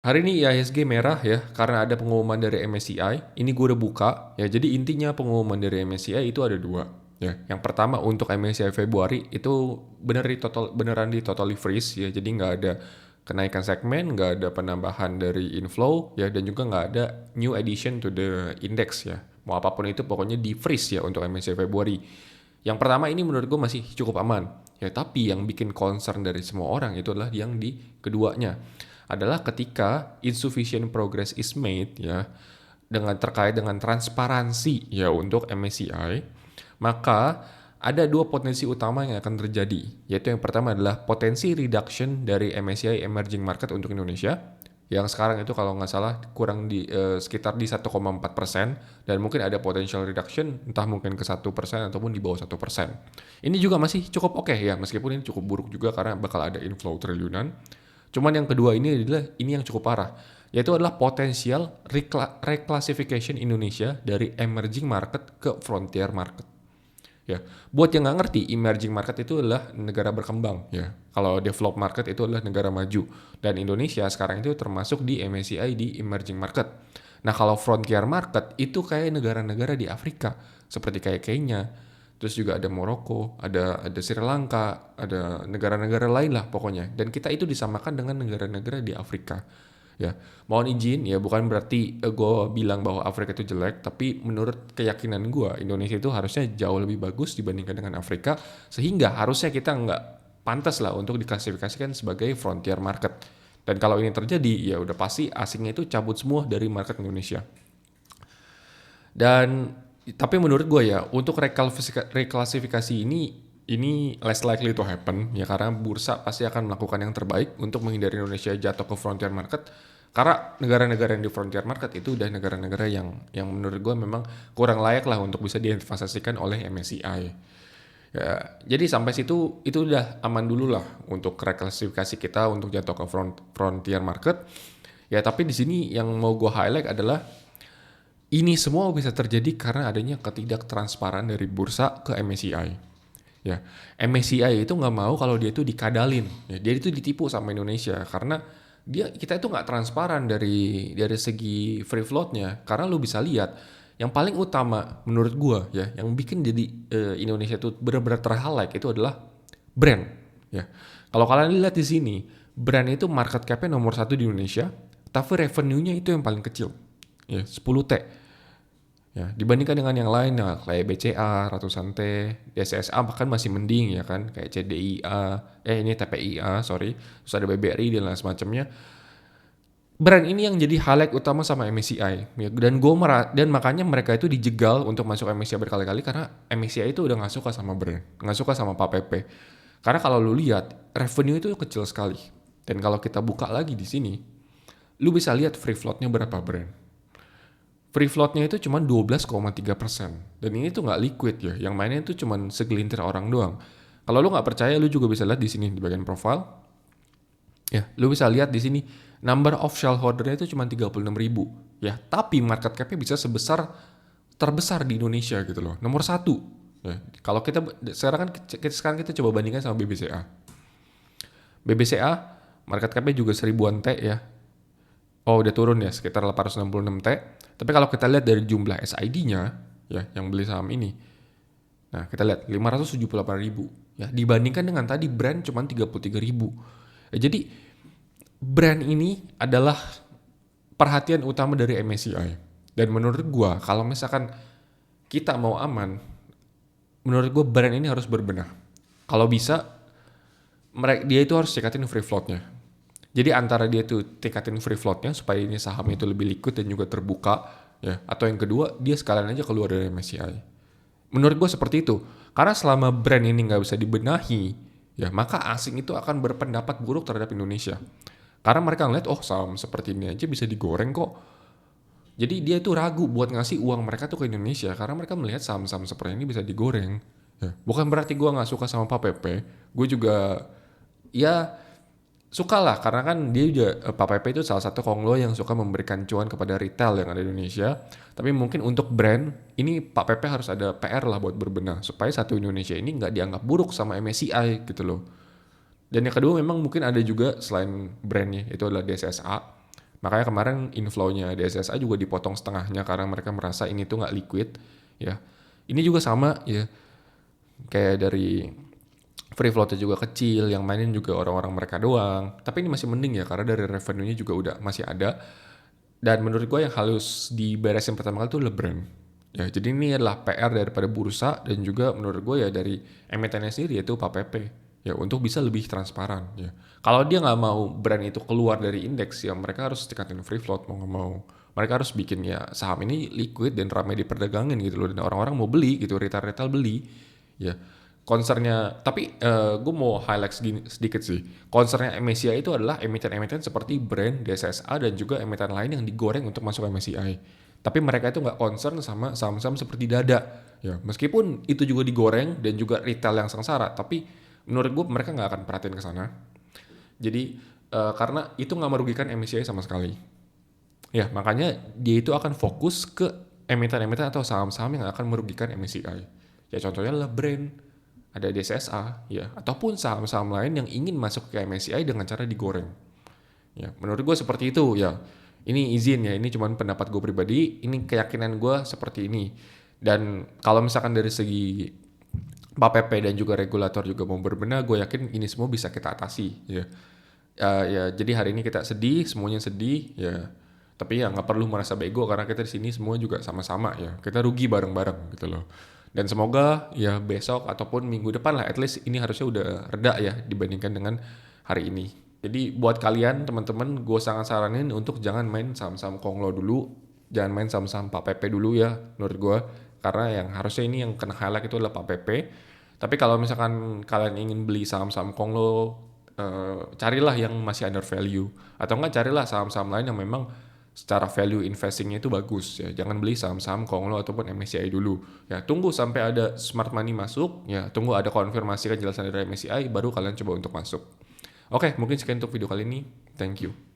Hari ini IHSG merah ya, karena ada pengumuman dari MSCI. Ini gue udah buka ya. Jadi intinya pengumuman dari MSCI itu ada dua. Ya, yang pertama untuk MSCI Februari itu beneran di totally freeze ya. Jadi nggak ada kenaikan segmen, nggak ada penambahan dari inflow ya, dan juga nggak ada new addition to the index ya. Mau apapun itu pokoknya di freeze ya untuk MSCI Februari. Yang pertama ini menurut gue masih cukup aman ya. Tapi yang bikin concern dari semua orang itu adalah yang di keduanya, adalah ketika insufficient progress is made ya, dengan terkait dengan transparansi ya untuk MSCI, maka ada dua potensi utama yang akan terjadi, yaitu yang pertama adalah potensi reduction dari MSCI emerging market untuk Indonesia yang sekarang itu kalau nggak salah kurang di sekitar di 1,4%, dan mungkin ada potential reduction entah mungkin ke 1% ataupun di bawah 1%. Ini juga masih cukup oke ya, meskipun ini cukup buruk juga karena bakal ada inflow triliunan. Cuman yang kedua ini yang cukup parah, yaitu adalah potensial reclassification Indonesia dari emerging market ke frontier market. Ya, buat yang nggak ngerti, emerging market itu adalah negara berkembang ya. Kalau developed market itu adalah negara maju, dan Indonesia sekarang itu termasuk di MSCI di emerging market. Nah, kalau frontier market itu kayak negara-negara di Afrika seperti kayak Kenya, terus juga ada Maroko, ada Sri Lanka, ada negara-negara lain lah pokoknya. Dan kita itu disamakan dengan negara-negara di Afrika. Ya, mohon izin ya, bukan berarti gue bilang bahwa Afrika itu jelek, tapi menurut keyakinan gue Indonesia itu harusnya jauh lebih bagus dibandingkan dengan Afrika, sehingga harusnya kita nggak pantas lah untuk diklasifikasikan sebagai frontier market. Dan kalau ini terjadi ya udah pasti asingnya itu cabut semua dari market Indonesia. Dan tapi menurut gue ya untuk reklasifikasi ini less likely to happen ya, karena bursa pasti akan melakukan yang terbaik untuk menghindari Indonesia jatuh ke frontier market, karena negara-negara yang di frontier market itu udah negara-negara yang menurut gue memang kurang layak lah untuk bisa diinvestasikan oleh MSCI. Ya, jadi sampai situ itu udah aman dulu lah untuk reklasifikasi kita untuk jatuh ke frontier market. Ya, tapi di sini yang mau gue highlight adalah ini semua bisa terjadi karena adanya ketidaktransparan dari bursa ke MSCI. Ya, MSCI itu nggak mau kalau dia itu dikadalin. Ya, dia itu ditipu sama Indonesia karena kita itu nggak transparan dari segi free floatnya. Karena lu bisa lihat yang paling utama menurut gua ya, yang bikin jadi Indonesia itu benar-benar terhighlight itu adalah brand. Ya, kalau kalian lihat di sini, brand itu market cap-nya nomor satu di Indonesia, tapi revenue-nya itu yang paling kecil. Ya, 10T. Ya, dibandingkan dengan yang lain ya, kayak BCA, Ratusan T, DSSA bahkan masih mending ya kan, kayak CDIA, ini TPIA, sorry, terus ada BBRI dan lain semacamnya. Brand ini yang jadi highlight utama sama MSCI, ya, dan makanya mereka itu dijegal untuk masuk MSCI berkali-kali karena MSCI itu udah nggak suka sama brand, nggak suka sama Pak PP. Karena kalau lu lihat revenue itu kecil sekali, dan kalau kita buka lagi di sini, lu bisa lihat free floatnya berapa brand. Free floatnya itu cuma 12,3%. Dan ini tuh nggak liquid ya, yang mainnya itu cuma segelintir orang doang. Kalau lu nggak percaya, lu juga bisa lihat di sini di bagian profile. Ya, lu bisa lihat di sini number of shareholder-nya itu cuma 36.000. Ya, tapi market cap-nya bisa terbesar di Indonesia gitu loh. Nomor satu. Ya, kalau sekarang kita coba bandingkan sama BBCA. BBCA market cap-nya juga seribuan T ya. Oh, udah turun ya sekitar 866 T. Tapi kalau kita lihat dari jumlah SID-nya ya yang beli saham ini. Nah, kita lihat 578.000 ya, dibandingkan dengan tadi brand cuma 33.000. Ya, jadi brand ini adalah perhatian utama dari MSCI. Dan menurut gua kalau misalkan kita mau aman, menurut gua brand ini harus berbenah. Kalau bisa dia itu harus cekatin free floatnya. Jadi antara dia tuh tingkatin free floatnya supaya ini saham itu lebih liquid dan juga terbuka ya. Atau yang kedua dia sekalian aja keluar dari MSCI. Menurut gue seperti itu. Karena selama brand ini nggak bisa dibenahi ya, maka asing itu akan berpendapat buruk terhadap Indonesia. Karena mereka ngeliat saham seperti ini aja bisa digoreng kok. Jadi dia itu ragu buat ngasih uang mereka tuh ke Indonesia karena mereka melihat saham-saham seperti ini bisa digoreng. Ya, bukan berarti gue nggak suka sama Pak PP. Gue juga ya suka lah, karena kan dia juga Pak PP itu salah satu konglo yang suka memberikan cuan kepada retail yang ada di Indonesia. Tapi mungkin untuk brand ini Pak PP harus ada PR lah buat berbenah supaya satu Indonesia ini nggak dianggap buruk sama MSCI gitu loh. Dan yang kedua memang mungkin ada juga selain brandnya itu adalah DSSA. Makanya kemarin inflow-nya DSSA juga dipotong setengahnya karena mereka merasa ini tuh nggak liquid ya. Ini juga sama ya, kayak dari free floatnya juga kecil, yang mainin juga orang-orang mereka doang. Tapi ini masih mending ya karena dari revenue-nya juga udah masih ada. Dan menurut gue yang harus diberesin pertama kali tuh brand. Ya, jadi ini adalah PR daripada bursa dan juga menurut gue ya dari emitennya sendiri yaitu PAPP. Ya, untuk bisa lebih transparan ya. Kalau dia nggak mau brand itu keluar dari indeks ya mereka harus tingkatin free float mau nggak mau. Mereka harus bikin ya saham ini liquid dan ramai diperdagangin gitu loh dan orang-orang mau beli gitu, retail-retail beli. Ya, concernnya, tapi gue mau highlight sedikit sih. Concernnya MSCI itu adalah emiten-emiten seperti brand, DSSA, dan juga emiten lain yang digoreng untuk masuk MSCI. Tapi mereka itu nggak concern sama saham-saham seperti Dada. Ya, meskipun itu juga digoreng dan juga retail yang sengsara, tapi menurut gue mereka nggak akan perhatiin ke sana. Jadi karena itu nggak merugikan MSCI sama sekali. Ya, makanya dia itu akan fokus ke emiten-emiten atau saham-saham yang akan merugikan MSCI. Ya contohnya adalah brand, ada DSSA, ya, ataupun saham-saham lain yang ingin masuk ke MSCI dengan cara digoreng. Ya, menurut gue seperti itu ya. Ini izin ya, ini cuma pendapat gue pribadi, ini keyakinan gue seperti ini. Dan kalau misalkan dari segi PAPP dan juga regulator juga mau berbenah, gue yakin ini semua bisa kita atasi ya. Ya jadi hari ini kita sedih, semuanya sedih ya. Tapi ya nggak perlu merasa bego karena kita di sini semua juga sama-sama ya. Kita rugi bareng-bareng gitu loh. Dan semoga ya besok ataupun minggu depan lah, at least ini harusnya udah reda ya dibandingkan dengan hari ini. Jadi buat kalian teman-teman, gue sangat saranin untuk jangan main saham-saham Konglo dulu, jangan main saham-saham Pak Pepe dulu ya menurut gue. Karena yang harusnya ini yang kena highlight itu adalah Pak Pepe. Tapi kalau misalkan kalian ingin beli saham-saham Konglo, carilah yang masih under value. Atau enggak carilah saham-saham lain yang memang secara value investingnya itu bagus ya. Jangan beli saham-saham Konglo ataupun MSCI dulu. Ya, tunggu sampai ada smart money masuk, ya, tunggu ada konfirmasi kejelasan dari MSCI baru kalian coba untuk masuk. Oke, mungkin sekian untuk video kali ini. Thank you.